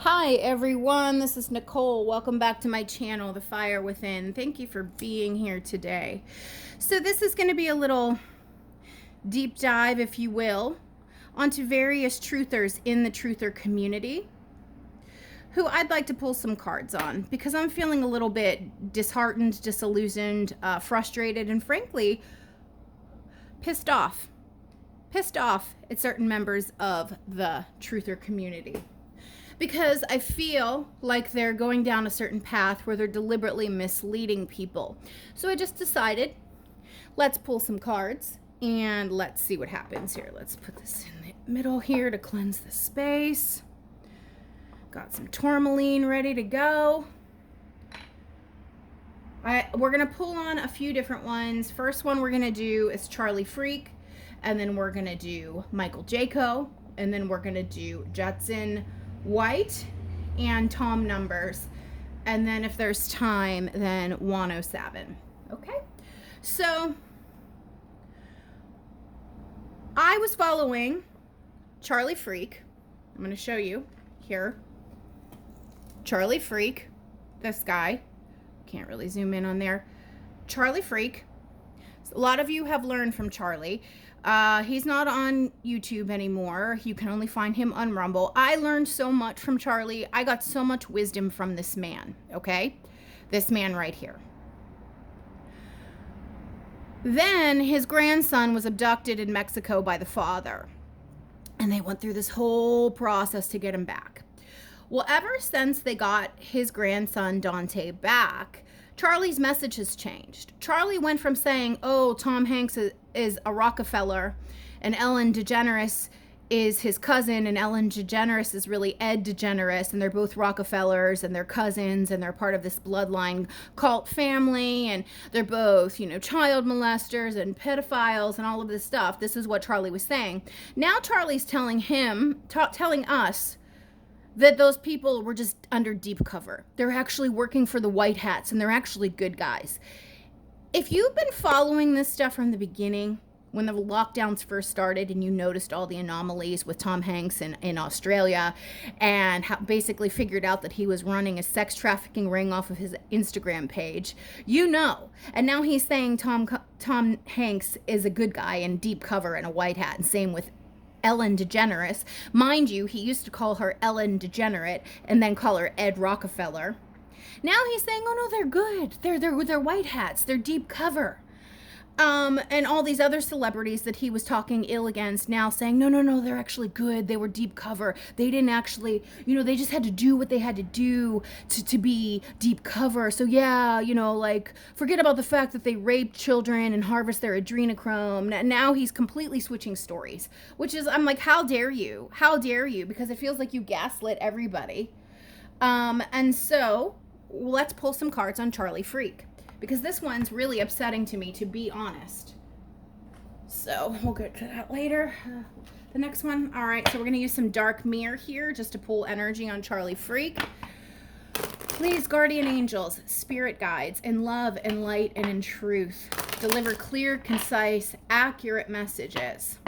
Hi everyone, this is Nicole. Welcome back to my channel, The Fire Within. Thank you for being here today. So this is going to be a little deep dive, if you will, onto various truthers in the truther community who I'd like to pull some cards on because I'm feeling a little bit disheartened, disillusioned, frustrated, and frankly, pissed off. Pissed off at certain members of the truther community. Because I feel like they're going down a certain path where they're deliberately misleading people. So I just decided, let's pull some cards and let's see what happens here. Let's put this in the middle here to cleanse the space. Got some tourmaline ready to go. We're going to pull on a few different ones. First one we're going to do is Charlie Freak, and then we're going to do Michael Jaco, and then we're going to do Judson White and Tom Numbers, and then if there's time, then 107. Okay, so I was following Charlie Freak. I'm going to show you here. Charlie Freak, this guy, can't really zoom in on there. Charlie Freak. A lot of you have learned from Charlie. He's not on YouTube anymore. You can only find him on Rumble. I learned so much from Charlie. I got so much wisdom from this man, okay? This man right here. Then his grandson was abducted in Mexico by the father. And they went through this whole process to get him back. Well, ever since they got his grandson Dante back, Charlie's message has changed. Charlie went from saying, oh, Tom Hanks is a Rockefeller and Ellen DeGeneres is his cousin, and Ellen DeGeneres is really Ed DeGeneres, and they're both Rockefellers and they're cousins and they're part of this bloodline cult family, and they're both, child molesters and pedophiles and all of this stuff. This is what Charlie was saying. Now Charlie's telling us that those people were just under deep cover. They're actually working for the white hats, and they're actually good guys. If you've been following this stuff from the beginning, when the lockdowns first started and you noticed all the anomalies with Tom Hanks in Australia, and basically figured out that he was running a sex trafficking ring off of his Instagram page, And now he's saying Tom Hanks is a good guy in deep cover and a white hat, and same with Ellen DeGeneres. Mind you, he used to call her Ellen DeGenerate and then call her Ed Rockefeller. Now he's saying, oh no, they're good. They're white hats. They're deep cover. And all these other celebrities that he was talking ill against now saying, no, they're actually good. They were deep cover. They didn't actually, they just had to do what they had to do to be deep cover. So yeah, forget about the fact that they rape children and harvest their adrenochrome. Now he's completely switching stories, which is, I'm like, how dare you? How dare you? Because it feels like you gaslit everybody. And so let's pull some cards on Charlie Freak, because this one's really upsetting to me, to be honest. So we'll get to that later. The next one. All right, so we're going to use some dark mirror here just to pull energy on Charlie Freak. Please, guardian angels, spirit guides, in love and light and in truth, deliver clear, concise, accurate messages.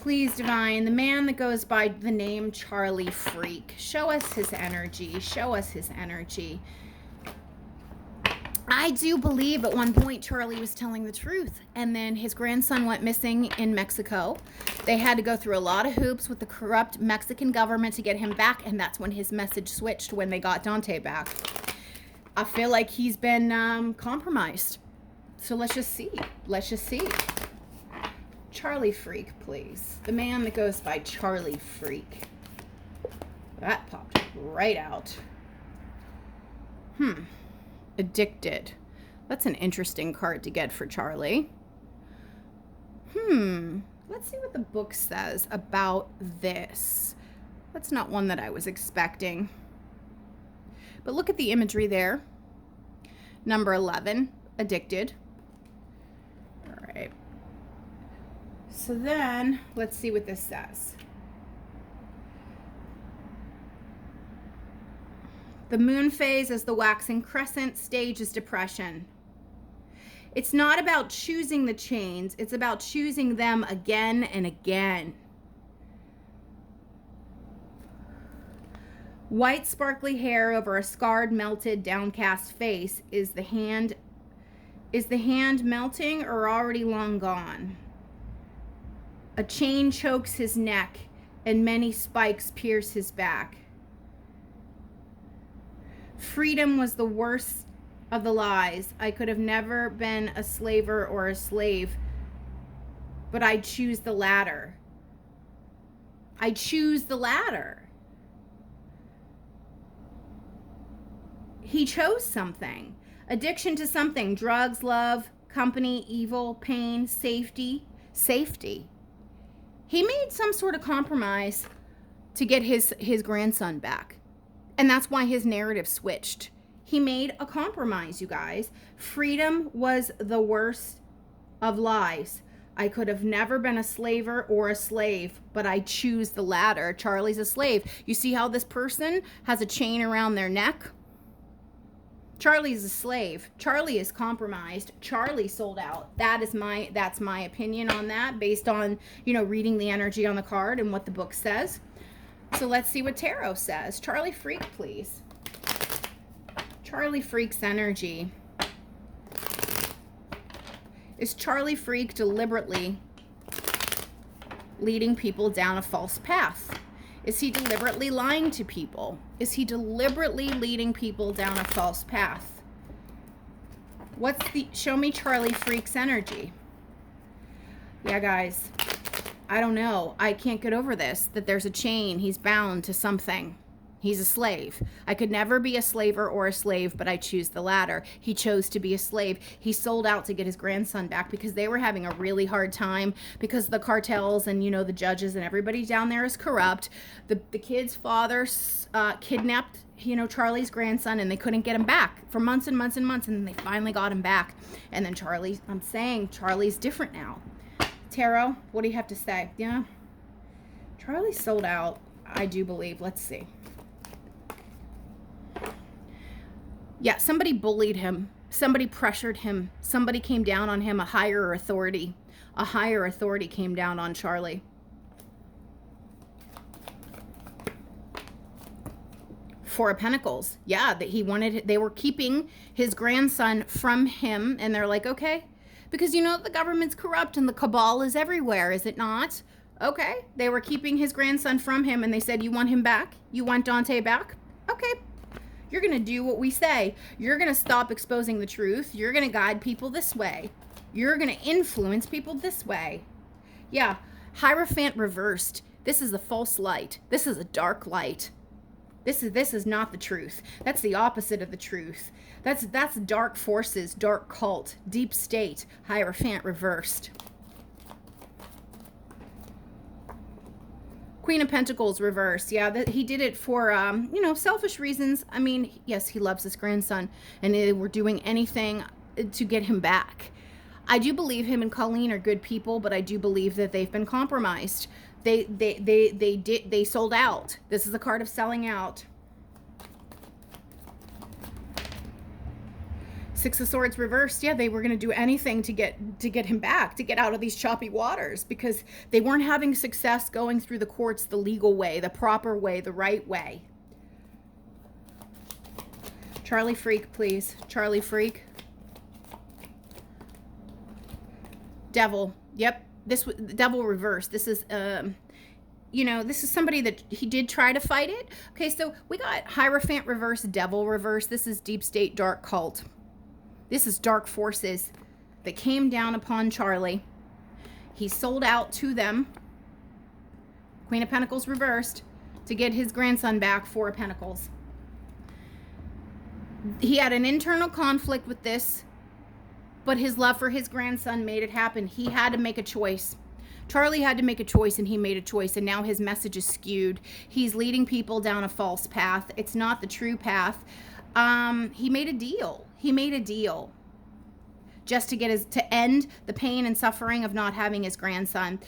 Please, divine, the man that goes by the name Charlie Freak, show us his energy. Show us his energy. I do believe at one point Charlie was telling the truth, and then his grandson went missing in Mexico. They had to go through a lot of hoops with the corrupt Mexican government to get him back, and that's when his message switched when they got Dante back. I feel like he's been compromised. So let's just see. Let's just see. Charlie Freak, please. The man that goes by Charlie Freak. That popped right out. Addicted. That's an interesting card to get for Charlie. Let's see what the book says about this. That's not one that I was expecting. But look at the imagery there. Number 11, addicted. All right. So then, let's see what this says. The moon phase is the waxing crescent, stage is depression. It's not about choosing the chains, it's about choosing them again and again. White sparkly hair over a scarred, melted, downcast face. Is the hand melting or already long gone? A chain chokes his neck and many spikes pierce his back. Freedom was the worst of the lies. I could have never been a slaver or a slave, but I choose the latter. I choose the latter. He chose something. Addiction to something. Drugs, love, company, evil, pain, safety. Safety. He made some sort of compromise to get his grandson back. And that's why his narrative switched. He made a compromise, you guys. Freedom was the worst of lies. I could have never been a slaver or a slave, but I choose the latter. Charlie's a slave. You see how this person has a chain around their neck? Charlie's a slave. Charlie is compromised. Charlie sold out. That's my opinion on that, based on, reading the energy on the card and what the book says. So let's see what tarot says. Charlie Freak, please. Charlie Freak's energy. Is Charlie Freak deliberately leading people down a false path? Is he deliberately lying to people? Is he deliberately leading people down a false path? Show me Charlie Freak's energy. Yeah, guys, I don't know. I can't get over this, that there's a chain. He's bound to something. He's a slave. I could never be a slaver or a slave, but I choose the latter. He chose to be a slave. He sold out to get his grandson back because they were having a really hard time because the cartels and, the judges and everybody down there is corrupt. The kid's father kidnapped, Charlie's grandson, and they couldn't get him back for months and months and months. And then they finally got him back. And then Charlie's different now. Tarot, what do you have to say? Yeah. Charlie sold out, I do believe. Let's see. Yeah, somebody bullied him. Somebody pressured him. Somebody came down on him, a higher authority. A higher authority came down on Charlie. Four of Pentacles. Yeah, they were keeping his grandson from him, and they're like, okay, because the government's corrupt and the cabal is everywhere, is it not? Okay, they were keeping his grandson from him, and they said, you want him back? You want Dante back? Okay. You're going to do what we say. You're going to stop exposing the truth. You're going to guide people this way. You're going to influence people this way. Yeah, Hierophant reversed. This is a false light. This is a dark light. This is not the truth. That's the opposite of the truth. That's dark forces, dark cult, deep state, Hierophant reversed. Queen of Pentacles reversed. Yeah, he did it for, selfish reasons. I mean, yes, he loves his grandson, and they were doing anything to get him back. I do believe him and Colleen are good people, but I do believe that they've been compromised. They sold out. This is a card of selling out. Six of Swords reversed. Yeah, they were going to do anything to get him back, to get out of these choppy waters, because they weren't having success going through the courts the legal way, the proper way, the right way. Charlie Freak, please. Charlie Freak. Devil. Yep. Devil reversed. This is this is somebody that he did try to fight it. Okay, so we got Hierophant reverse, Devil reverse. This is deep state, dark cult. This is dark forces that came down upon Charlie. He sold out to them. Queen of Pentacles reversed to get his grandson back. Four of Pentacles. He had an internal conflict with this, but his love for his grandson made it happen. He had to make a choice. Charlie had to make a choice, and he made a choice, and now his message is skewed. He's leading people down a false path. It's not the true path. He made a deal. He made a deal just to end the pain and suffering of not having his grandson.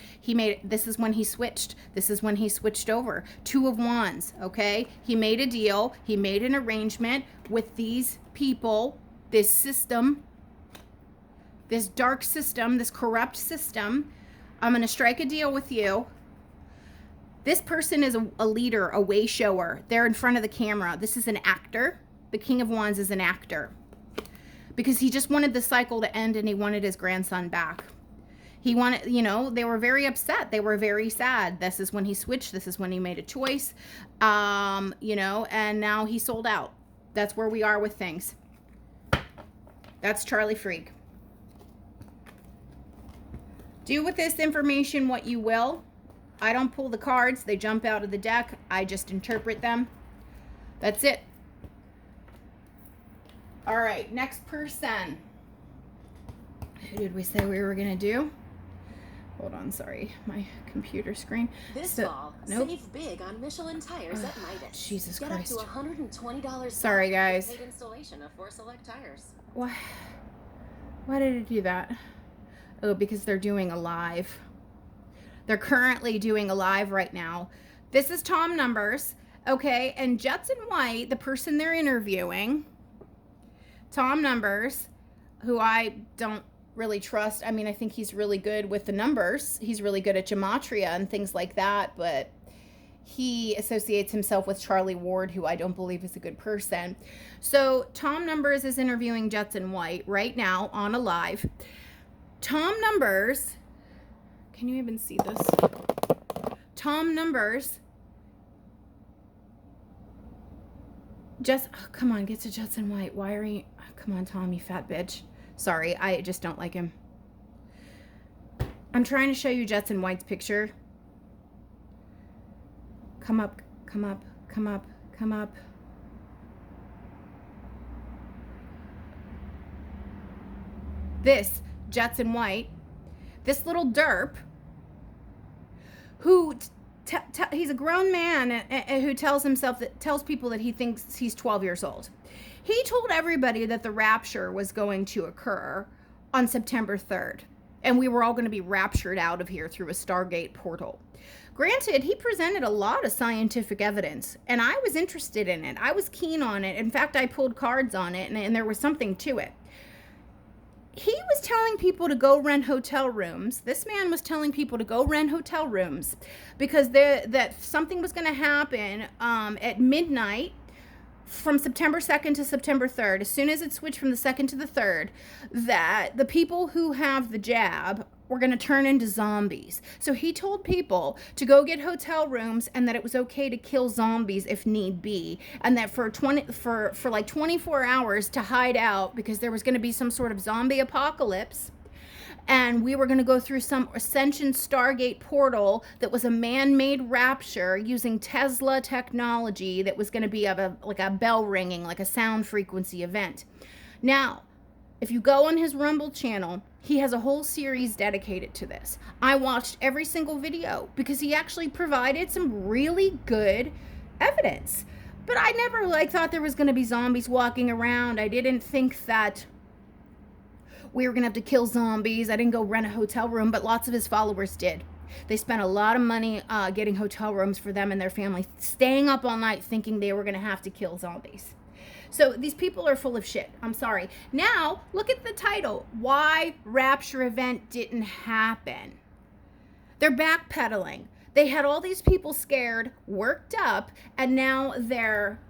This is when he switched. This is when he switched over. Two of Wands, okay? He made a deal. He made an arrangement with these people, this system, this dark system, this corrupt system. I'm going to strike a deal with you This person is a leader, a way shower. They're in front of the camera. This is an actor. The King of Wands is an actor. Because he just wanted the cycle to end and he wanted his grandson back. He wanted, you know, they were very upset. They were very sad. This is when he switched. This is when he made a choice. You know, and now he sold out. That's where we are with things. That's Charlie Freak. Do with this information what you will. I don't pull the cards. They jump out of the deck. I just interpret them. That's it. All right, next person. Who did we say we were going to do? Hold on, sorry. My computer screen. This fall, save big on Michelin tires at Midas. Jesus Get Christ. up to $120 Sorry, guys. paid installation of 4 select tires. Why did it do that? Oh, because they're doing a live. They're currently doing a live right now. This is Tom Numbers, okay? And Judson White, the person they're interviewing, Tom Numbers, who I don't really trust. I mean, I think he's really good with the numbers. He's really good at gematria and things like that, but he associates himself with Charlie Ward, who I don't believe is a good person. So Tom Numbers is interviewing Judson White right now on a live. Tom Numbers, can you even see this? Tom Numbers, come on, get to Judson White. Why are you, come on, Tom, you fat bitch. Sorry, I just don't like him. I'm trying to show you Judson White's picture. Come up, come up, come up, come up. This Judson White, this little derp, who he's a grown man who tells people that he thinks he's 12 years old. He told everybody that the rapture was going to occur on September 3rd, and we were all going to be raptured out of here through a Stargate portal. Granted, he presented a lot of scientific evidence, and I was interested in it. I was keen on it. In fact, I pulled cards on it, and there was something to it. He was telling people to go rent hotel rooms. This man was telling people to go rent hotel rooms because that something was going to happen at midnight from September 2nd to September 3rd. As soon as it switched from the 2nd to the 3rd, that the people who have the jab were going to turn into zombies. So he told people to go get hotel rooms and that it was okay to kill zombies if need be, and that for like 24 hours to hide out because there was going to be some sort of zombie apocalypse. And we were going to go through some Ascension Stargate portal that was a man-made rapture using Tesla technology that was going to be like a bell ringing, like a sound frequency event. Now, if you go on his Rumble channel, he has a whole series dedicated to this. I watched every single video because he actually provided some really good evidence. But I never thought there was going to be zombies walking around. I didn't think that we were going to have to kill zombies. I didn't go rent a hotel room, but lots of his followers did. They spent a lot of money getting hotel rooms for them and their family, staying up all night thinking they were going to have to kill zombies. So these people are full of shit. I'm sorry. Now, look at the title. Why Rapture Event Didn't Happen. They're backpedaling. They had all these people scared, worked up, and now they're,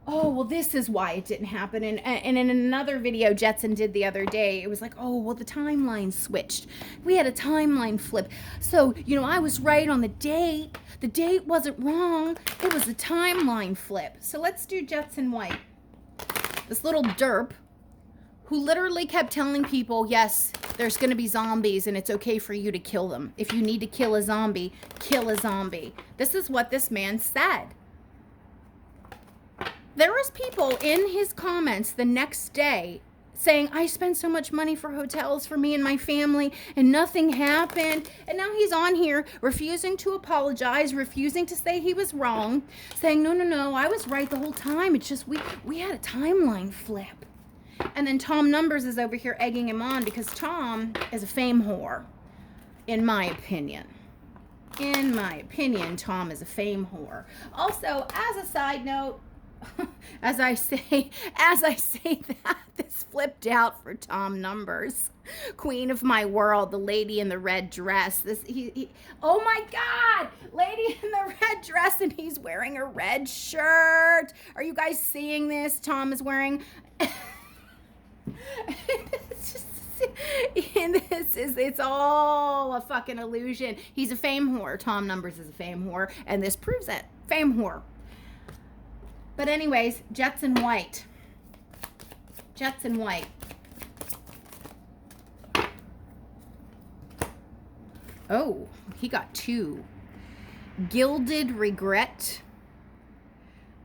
oh, well, this is why it didn't happen. And in another video Jetson did the other day, it was like, oh, well, the timeline switched. We had a timeline flip. So, you know, I was right on the date. The date wasn't wrong. It was a timeline flip. So let's do Judson White. This little derp who literally kept telling people, yes, there's going to be zombies and it's okay for you to kill them. If you need to kill a zombie, kill a zombie. This is what this man said. There was people in his comments the next day saying, I spent so much money for hotels for me and my family and nothing happened. And now he's on here refusing to apologize, refusing to say he was wrong, saying, no, I was right the whole time. It's just we had a timeline flip. And then Tom Numbers is over here egging him on because Tom is a fame whore, in my opinion. In my opinion, Tom is a fame whore. Also, as a side note, as I say that, this flipped out for Tom Numbers. Queen of my world, the lady in the red dress. Oh my God, lady in the red dress, and he's wearing a red shirt. Are you guys seeing this? Tom is wearing. It's all a fucking illusion. He's a fame whore. Tom Numbers is a fame whore, and this proves it. Fame whore. But anyways, Jetson White. Jetson White. Oh, he got 2. Gilded regret.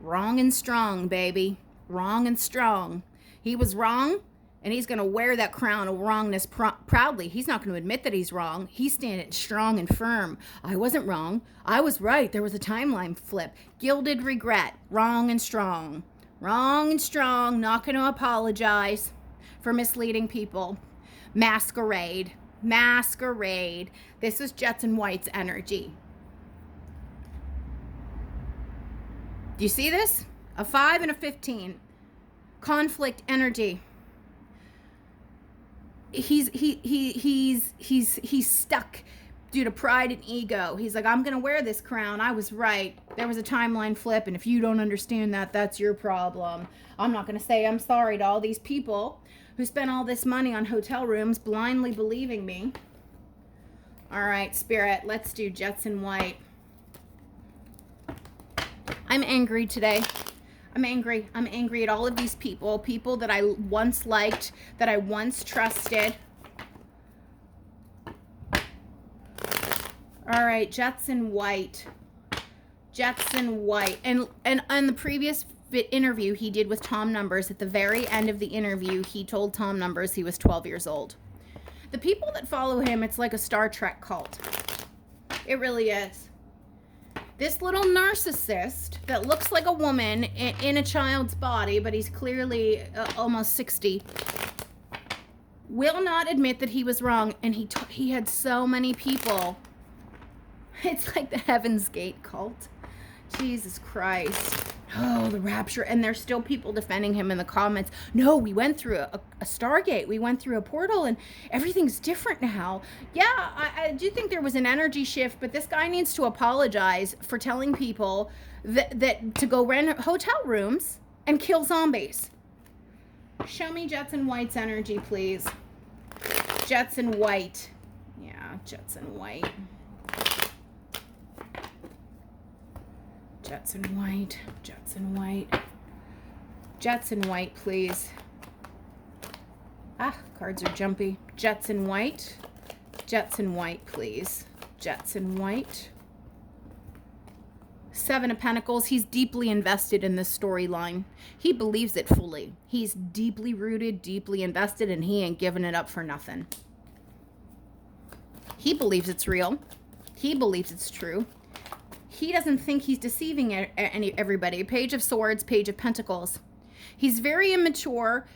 Wrong and strong, baby. Wrong and strong. He was wrong, and he's going to wear that crown of wrongness proudly. He's not going to admit that he's wrong. He's standing strong and firm. I wasn't wrong. I was right. There was a timeline flip. Gilded regret. Wrong and strong. Wrong and strong. Not going to apologize for misleading people. Masquerade. Masquerade. This is Jetson White's energy. Do you see this? A 5 and a 15. Conflict energy. He's stuck due to pride and ego. He's like, I'm gonna wear this crown. I was right. There was a timeline flip, and if you don't understand that, that's your problem. I'm not gonna say I'm sorry to all these people who spent all this money on hotel rooms blindly believing me. All right, Spirit, let's do Jetson White. I'm angry today. I'm angry. I'm angry at all of these people that I once liked, that I once trusted. All right, Jetson White. Jetson White. And on the previous interview he did with Tom Numbers, at the very end of the interview, he told Tom Numbers he was 12 years old. The people that follow him, it's like a Star Trek cult. It really is. This little narcissist that looks like a woman in a child's body, but he's clearly almost 60, will not admit that he was wrong. And he had so many people. It's like the Heaven's Gate cult. Jesus Christ. Oh, the rapture. And there's still people defending him in the comments. No, we went through a Stargate. We went through a portal, and everything's different now. Yeah, I do think there was an energy shift, but this guy needs to apologize for telling people that to go rent hotel rooms and kill zombies. Show me Jetson White's energy, please. Jetson White. Yeah, Jetson White. Jetson White, Jetson White, Jetson White, please. Ah, cards are jumpy. Jetson White, please. Jetson White. 7 of Pentacles. He's deeply invested in this storyline. He believes it fully. He's deeply rooted, deeply invested, and he ain't giving it up for nothing. He believes it's real. He believes it's true. He doesn't think he's deceiving everybody. Page of Swords, Page of Pentacles. He's very immature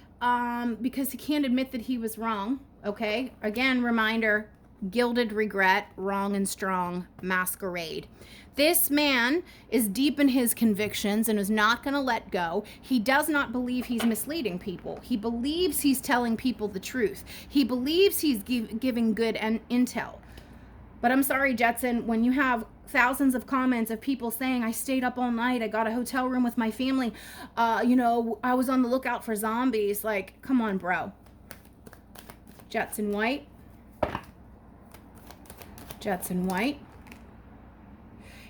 because he can't admit that he was wrong. Okay? Again, reminder, gilded regret, wrong and strong, masquerade. This man is deep in his convictions and is not going to let go. He does not believe he's misleading people. He believes he's telling people the truth. He believes he's giving good intel. But I'm sorry, Jetson, when you have thousands of comments of people saying, I stayed up all night, I got a hotel room with my family, I was on the lookout for zombies. Like, come on, bro. Jetson White. Jetson White.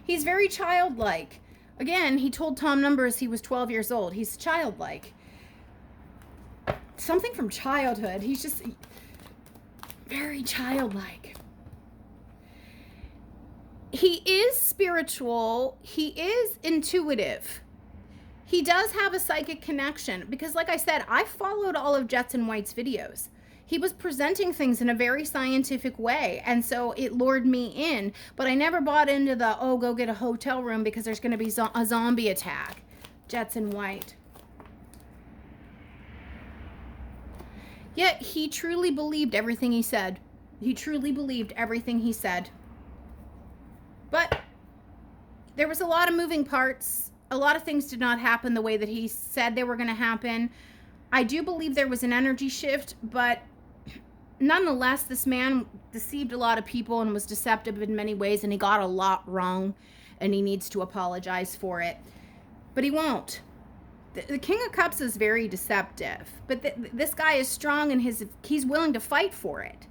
He's very childlike. Again, he told Tom Numbers he was 12 years old. He's childlike. Something from childhood. He's just very childlike. He is spiritual. He is intuitive. He does have a psychic connection because, like I said, I followed all of Jetson White's videos. He was presenting things in a very scientific way, and so it lured me in. But I never bought into the, oh, go get a hotel room because there's going to be a zombie attack. Jetson White. Yet he truly believed everything he said. He truly believed everything he said. But there was a lot of moving parts a lot of things did not happen the way that he said they were going to happen. I do believe there was an energy shift, but nonetheless, this man deceived a lot of people and was deceptive in many ways, and he got a lot wrong, and he needs to apologize for it. But he won't. The King of Cups is very deceptive, but this guy is strong, and he's willing to fight for it.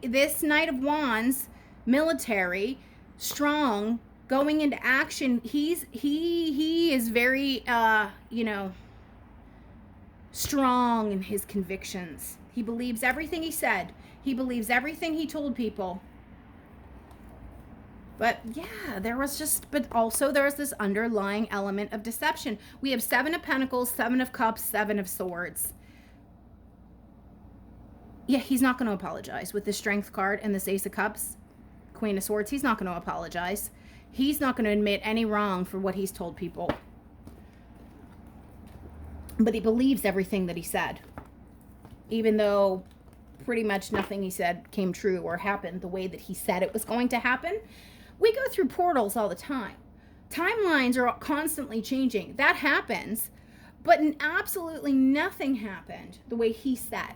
This Knight of Wands, military, strong, going into action. He is very strong in his convictions. He believes everything he said. He believes everything he told people. But yeah, but also there's this underlying element of deception. We have 7 of Pentacles, 7 of Cups, 7 of Swords. Yeah, he's not going to apologize with the Strength card and this Ace of Cups, Queen of Swords. He's not going to apologize. He's not going to admit any wrong for what he's told people. But he believes everything that he said, even though pretty much nothing he said came true or happened the way that he said it was going to happen. We go through portals all the time. Timelines are constantly changing. That happens, but absolutely nothing happened the way he said.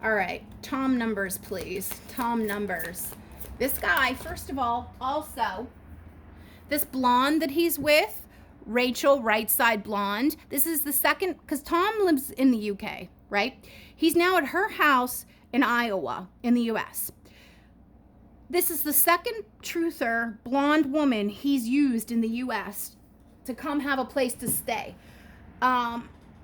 All right, Tom numbers, please. Tom numbers. This guy, first of all, also, this blonde that he's with, Rachel, right side blonde, this is the second, because Tom lives in the UK, right? He's now at her house in Iowa, in the US. This is the second truther, blonde woman he's used in the US to come have a place to stay.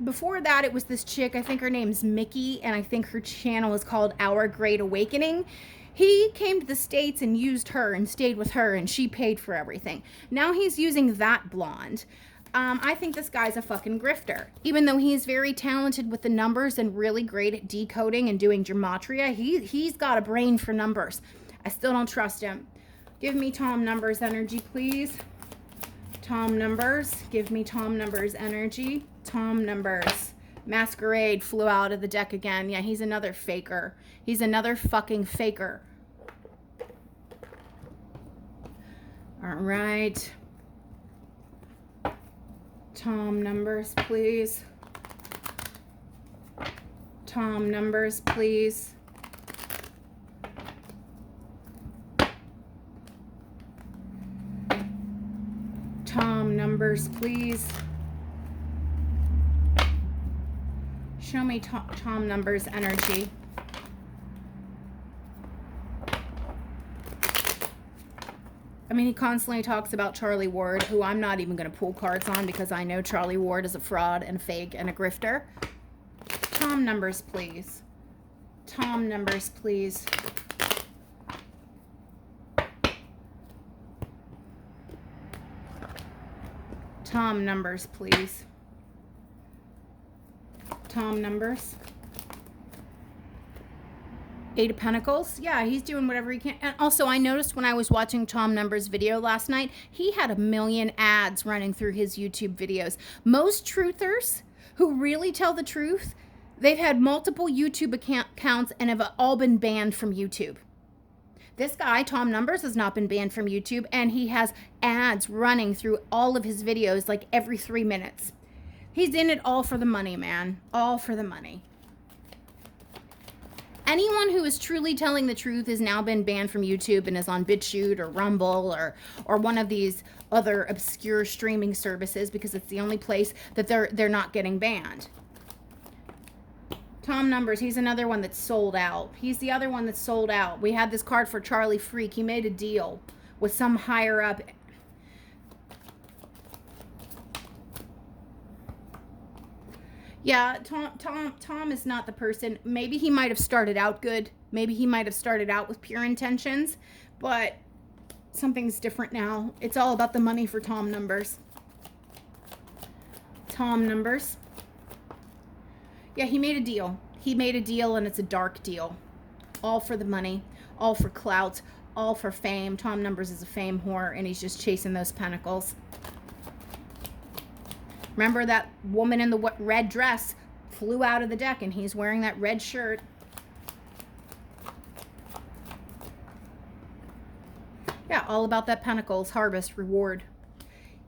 Before that, it was this chick, I think her name's Mickey, and I think her channel is called Our Great Awakening. He came to the States and used her and stayed with her, and she paid for everything. Now he's using that blonde. I think this guy's a fucking grifter. Even though he's very talented with the numbers and really great at decoding and doing gematria, he's got a brain for numbers. I still don't trust him. Give me Tom numbers energy, please. Tom numbers. Give me Tom numbers energy. Tom numbers. Masquerade flew out of the deck again. Yeah, he's another faker. He's another fucking faker. All right. Tom numbers, please. Tom numbers, please. Tom numbers, please. Show me Tom numbers energy. I mean, he constantly talks about Charlie Ward, who I'm not even going to pull cards on because I know Charlie Ward is a fraud and a fake and a grifter. Tom numbers, please. Tom numbers, please. Tom numbers, please. Tom numbers. 8 of Pentacles. Yeah, he's doing whatever he can. And also, I noticed when I was watching Tom Numbers' video last night, he had 1 million ads running through his YouTube videos. Most truthers who really tell the truth, they've had multiple YouTube accounts and have all been banned from YouTube. This guy, Tom Numbers, has not been banned from YouTube, and he has ads running through all of his videos like every 3 minutes. He's in it all for the money, man. All for the money. Anyone who is truly telling the truth has now been banned from YouTube and is on BitChute or Rumble or one of these other obscure streaming services because it's the only place that they're not getting banned. Tom Numbers, he's another one that's sold out. He's the other one that's sold out. We had this card for Charlie Freak. He made a deal with some higher up. Yeah, Tom is not the person. Maybe he might have started out good. Maybe he might have started out with pure intentions, but something's different now. It's all about the money for Tom Numbers. Tom Numbers. Yeah, he made a deal. He made a deal, and it's a dark deal. All for the money, all for clout, all for fame. Tom Numbers is a fame whore, and he's just chasing those pentacles. Remember that woman in the red dress flew out of the deck, and he's wearing that red shirt. Yeah, all about that pentacles, harvest, reward.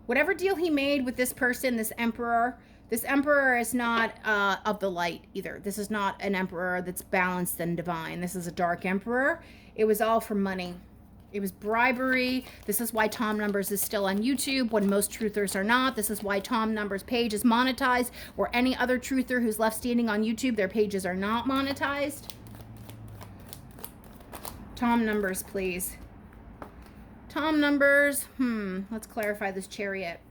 Whatever deal he made with this person, this emperor is not of the light either. This is not an emperor that's balanced and divine. This is a dark emperor. It was all for money. It was bribery. This is why Tom Numbers is still on YouTube when most truthers are not. This is why Tom Numbers' page is monetized, or any other truther who's left standing on YouTube, their pages are not monetized. Tom Numbers, please. Tom Numbers. Let's clarify this Chariot.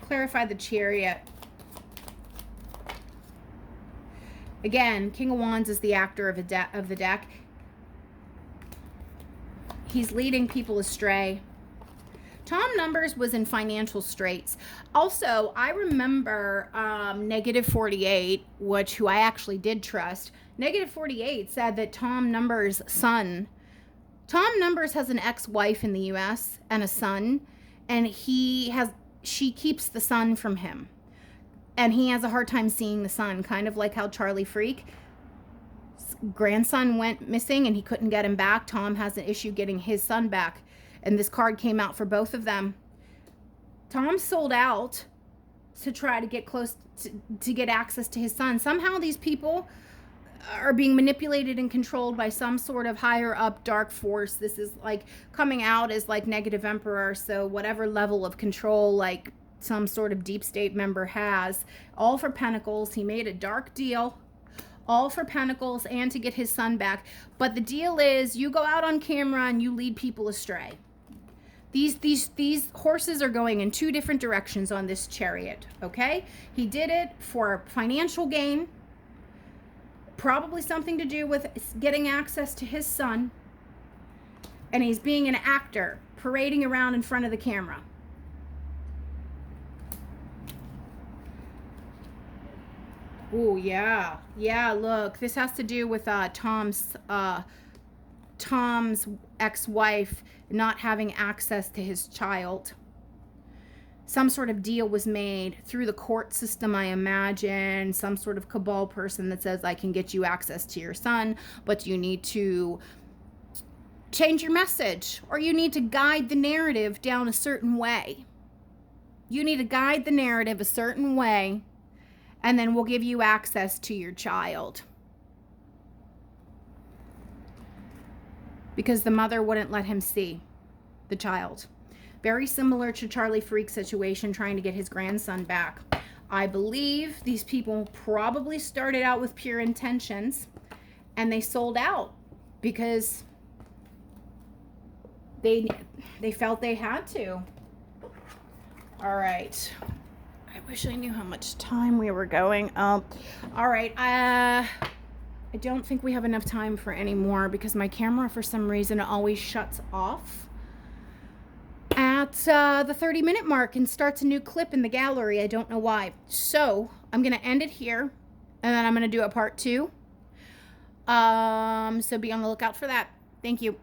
Clarify the Chariot. Again, King of Wands is the actor of the deck. He's leading people astray. Tom Numbers was in financial straits. Also, I remember Negative 48, who I actually did trust. Negative 48 said that Tom Numbers' son, Tom Numbers has an ex-wife in the U.S. and a son, and she keeps the son from him. And he has a hard time seeing the son, kind of like how Charlie Freak's grandson went missing and he couldn't get him back. Tom has an issue getting his son back. And this card came out for both of them. Tom sold out to try to get close to get access to his son. Somehow these people are being manipulated and controlled by some sort of higher up dark force. This is like coming out as like Negative Emperor. So whatever level of control like some sort of deep state member has. All for Pentacles. He made a dark deal. All for Pentacles and to get his son back. But the deal is you go out on camera and you lead people astray. These horses are going in two different directions on this Chariot, okay? He did it for financial gain, probably something to do with getting access to his son, and he's being an actor, parading around in front of the camera. Oh, yeah. Yeah, look, this has to do with Tom's ex-wife not having access to his child. Some sort of deal was made through the court system, I imagine. Some sort of cabal person that says, I can get you access to your son, but you need to change your message, or you need to guide the narrative down a certain way. You need to guide the narrative a certain way, and then we'll give you access to your child. Because the mother wouldn't let him see the child. Very similar to Charlie Freak's situation trying to get his grandson back. I believe these people probably started out with pure intentions and they sold out because they felt they had to. All right. I wish I knew how much time we were going. All right. I don't think we have enough time for any more because my camera, for some reason, always shuts off at the 30-minute mark and starts a new clip in the gallery. I don't know why. So I'm going to end it here, and then I'm going to do a part 2. So be on the lookout for that. Thank you.